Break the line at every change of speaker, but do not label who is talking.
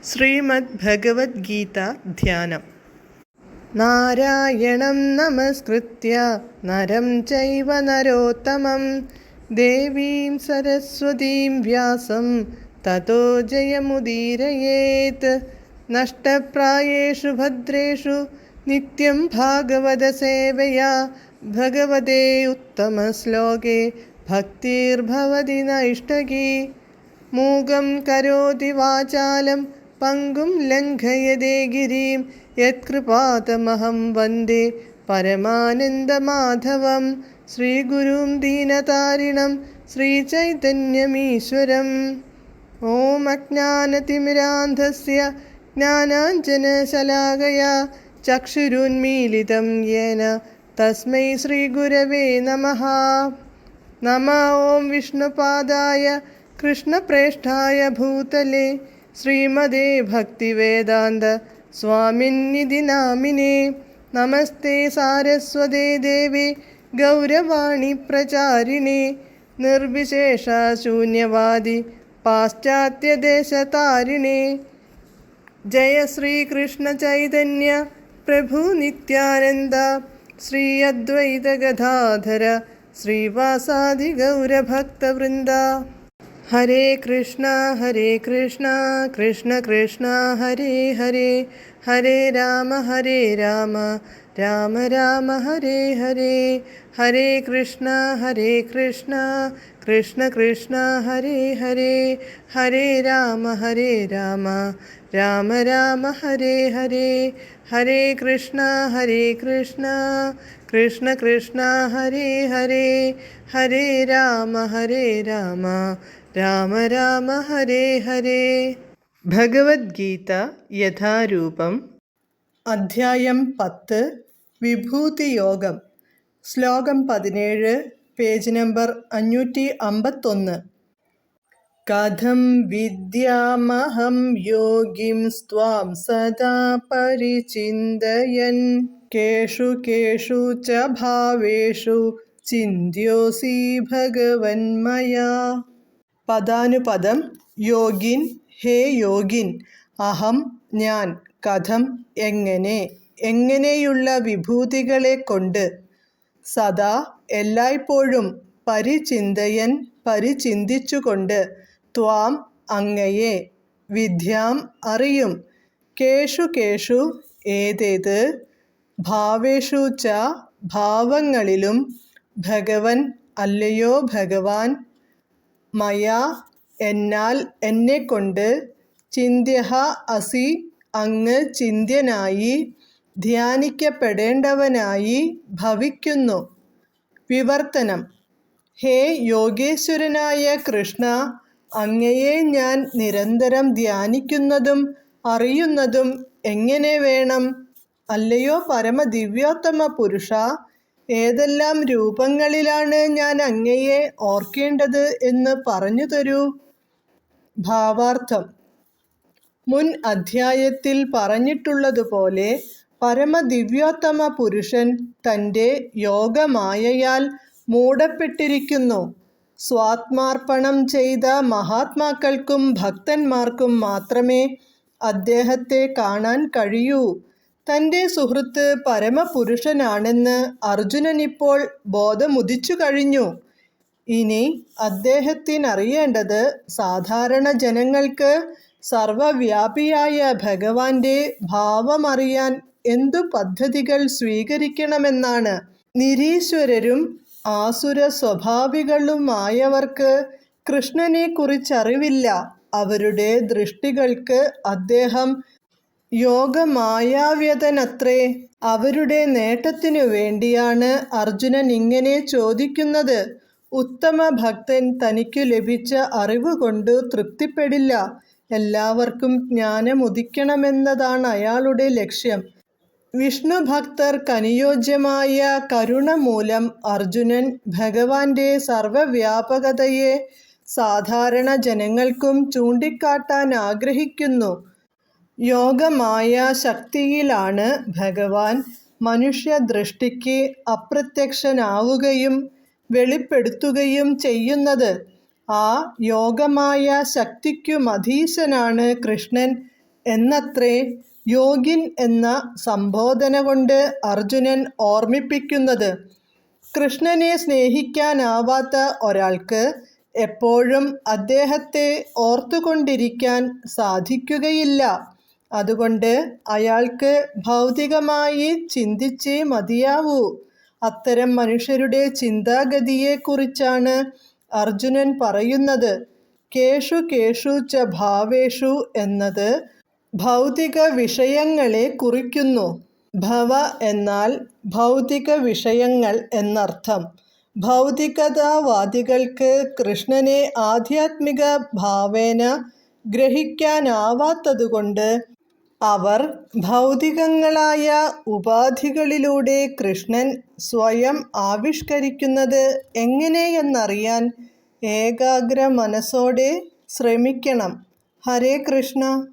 ശ്രീമദ് ഭഗവത്ഗീത ധ്യാനം. നാരായണം നമസ്കൃത്യ നരം ചൈവ നരോത്തമം ദേവീം സരസ്വതീം വ്യാസം തതോ ജയമുദീരയേത്. നഷ്ടപ്രായേഷു ഭദ്രേഷു നിത്യം ഭാഗവത സേവയാ ഭഗവതേ ഉത്തമശ്ലോകേ ഭക്തിർഭവതി നൈഷ്ടകീ. മൂകം കരോതി വാചാലം പങ്കും ലംഘയതേ ഗിരിം യത്കൃപാതമഹം വന്ദേ പരമാനന്ദമാധവം. ശ്രീഗുരും ദീനതാരിണം ശ്രീചൈതന്യമീശ്വരം. ഓം അജ്ഞാനതിമിരാന്ധസ്യ ജ്ഞാനാഞ്ജനശലാകയാ ചക്ഷുരുന്മീലിതം യേന തസ്മൈ ശ്രീഗുരവേ നമഃ. നമഃ ഓം വിഷ്ണുപാദായ കൃഷ്ണപ്രേഷ്ഠായ ഭൂതലേ ശ്രീമദേ ഭക്തിവേദാന്ത സ്വാമിന്നിധി നാമിനേ. നമസ്തേ സാരസ്വതേ ദേവേ ഗൗരവാണി പ്രചാരിണേ നിർവിശേഷ ശൂന്യവാദി പാശ്ചാത്യദേശതാരിണേ. ജയ ശ്രീകൃഷ്ണ ചൈതന്യ പ്രഭു നിത്യാനന്ദ ശ്രീ അദ്വൈത ഗദാധര ശ്രീവാസാദി ഗൗരഭക്തവൃന്ദ. ഹരേ കൃഷ്ണ കൃഷ്ണ കൃഷ്ണ ഹരേ ഹരേ, ഹരേ രാമ രാമ രാമ ഹരേ ഹരേ. ഹരേ കൃഷ്ണ കൃഷ്ണ കൃഷ്ണ ഹരേ ഹരേ, ഹരേ രാമ രാമ രാമ ഹരേ ഹരേ. ഹരേ കൃഷ്ണ കൃഷ്ണ ഹരേ ഹരേ, ഹരേ രാമ രാമ ഹരേ ഹരേ. ഭഗവത്ഗീത യഥാരൂപം. അധ്യായം 10. വിഭൂതിയോഗം. ശ്ലോകം 17, പേജ് നമ്പർ 551. കഥം വിദ്യാമഹം യോഗിം സ്ത്വാം സദാ പരിചിന്തയൻ കേഷു കേഷു ച ഭാവേഷു ചിന്ത്യോസി ഭഗവൻ മയാ. പദാനുപദം. യോഗിൻ, ഹേ യോഗിൻ. അഹം, ഞാൻ. കഥം, എങ്ങനെ. എങ്ങനെയുള്ള വിഭൂതികളെ കൊണ്ട്. സദാ, എല്ലായ്പ്പോഴും. പരിചിന്തയൻ, പരിചിന്തിച്ചുകൊണ്ട്. ത്വാം, അങ്ങയെ. വിദ്യാം, അറിയും. കേഷു കേഷു, ഏതേത്. ഭാവേഷു ച, ഭാവങ്ങളിലും. ഭഗവൻ, അല്ലയോ ഭഗവാൻ. മയാ, എന്നാൽ, എന്നെക്കൊണ്ട്. ചിന്ത്യഃ അസി, അങ്ങ് ചിന്ത്യനായി, ധ്യാനിക്കപ്പെടേണ്ടവനായി ഭവിക്കുന്നു. വിവർത്തനം. ഹേ യോഗേശ്വരനായ കൃഷ്ണ, അങ്ങയെ ഞാൻ നിരന്തരം ധ്യാനിക്കുന്നതും അറിയുന്നതും എങ്ങനെ വേണം? അല്ലയോ പരമദിവ്യോത്തമ പുരുഷ, ഏതെല്ലാം രൂപങ്ങളിലാണ് ഞാൻ അങ്ങയെ ഓർക്കേണ്ടത് എന്ന് പറഞ്ഞു തരൂ. ഭാവാർത്ഥം. മുൻ അധ്യായത്തിൽ പറഞ്ഞിട്ടുള്ളതുപോലെ പരമദിവ്യോത്തമ പുരുഷൻ തൻ്റെ യോഗമായയാൽ മൂടപ്പെട്ടിരിക്കുന്നു. സ്വാത്മാർപ്പണം ചെയ്ത മഹാത്മാക്കൾക്കും ഭക്തന്മാർക്കും മാത്രമേ അദ്ദേഹത്തെ കാണാൻ കഴിയൂ. തൻ്റെ സുഹൃത്ത് പരമപുരുഷനാണെന്ന് അർജുനനിപ്പോൾ ബോധമുദിച്ചു കഴിഞ്ഞു. ഇനി അദ്ദേഹത്തിനറിയേണ്ടത് സാധാരണ ജനങ്ങൾക്ക് സർവവ്യാപിയായ ഭഗവാന്റെ ഭാവമറിയാൻ എന്തു പദ്ധതികൾ സ്വീകരിക്കണമെന്നാണ്. നിരീശ്വരരും ആസുര സ്വഭാവികളുമായവർക്ക് കൃഷ്ണനെക്കുറിച്ചറിവില്ല. അവരുടെ ദൃഷ്ടികൾക്ക് അദ്ദേഹം യോഗമായാവ്യതനത്രേ. അവരുടെ നേട്ടത്തിനു വേണ്ടിയാണ് അർജുനൻ ഇങ്ങനെ ചോദിക്കുന്നത്. ഉത്തമ ഭക്തൻ തനിക്കു ലഭിച്ച അറിവുകൊണ്ട് തൃപ്തിപ്പെടില്ല. എല്ലാവർക്കും ജ്ഞാനമുദിക്കണമെന്നതാണ് അയാളുടെ ലക്ഷ്യം. വിഷ്ണു ഭക്തർക്കനുയോജ്യമായ കരുണ മൂലം അർജുനൻ ഭഗവാന്റെ സർവവ്യാപകതയെ സാധാരണ ജനങ്ങൾക്കും ചൂണ്ടിക്കാട്ടാൻ ആഗ്രഹിക്കുന്നു. യോഗമായ ശക്തിയിലാണ് ഭഗവാൻ മനുഷ്യദൃഷ്ടിക്ക് അപ്രത്യക്ഷനാവുകയും വെളിപ്പെടുത്തുകയും ചെയ്യുന്നത്. ആ യോഗമായ ശക്തിക്കുമധീശനാണ് കൃഷ്ണൻ. എന്നത്രേ യോഗിൻ എന്ന സംബോധന കൊണ്ട് അർജുനൻ ഓർമ്മിപ്പിക്കുന്നത്. കൃഷ്ണനെ സ്നേഹിക്കാനാവാത്ത ഒരാൾക്ക് എപ്പോഴും അദ്ദേഹത്തെ ഓർത്തുകൊണ്ടിരിക്കാൻ സാധിക്കുകയില്ല. അതുകൊണ്ട് അയാൾക്ക് ഭൗതികമായി ചിന്തിച്ചേ മതിയാവൂ. അത്തരം മനുഷ്യരുടെ ചിന്താഗതിയെക്കുറിച്ചാണ് അർജുനൻ പറയുന്നത്. കേഷു കേഷു ച ഭാവേഷു എന്നത് ഭൗതിക വിഷയങ്ങളെ കുറിക്കുന്നു. ഭവ എന്നാൽ ഭൗതിക വിഷയങ്ങൾ എന്നർത്ഥം. ഭൗതികതാവാദികൾക്ക് കൃഷ്ണനെ ആധ്യാത്മിക ഭാവേന ഗ്രഹിക്കാനാവാത്തതുകൊണ്ട് അവർ ഭൗതികങ്ങളായ ഉപാധികളിലൂടെ കൃഷ്ണൻ സ്വയം ആവിഷ്കരിക്കുന്നത് എങ്ങനെയെന്നറിയാൻ ഏകാഗ്ര മനസ്സോടെ ശ്രമിക്കണം. ഹരേ കൃഷ്ണ.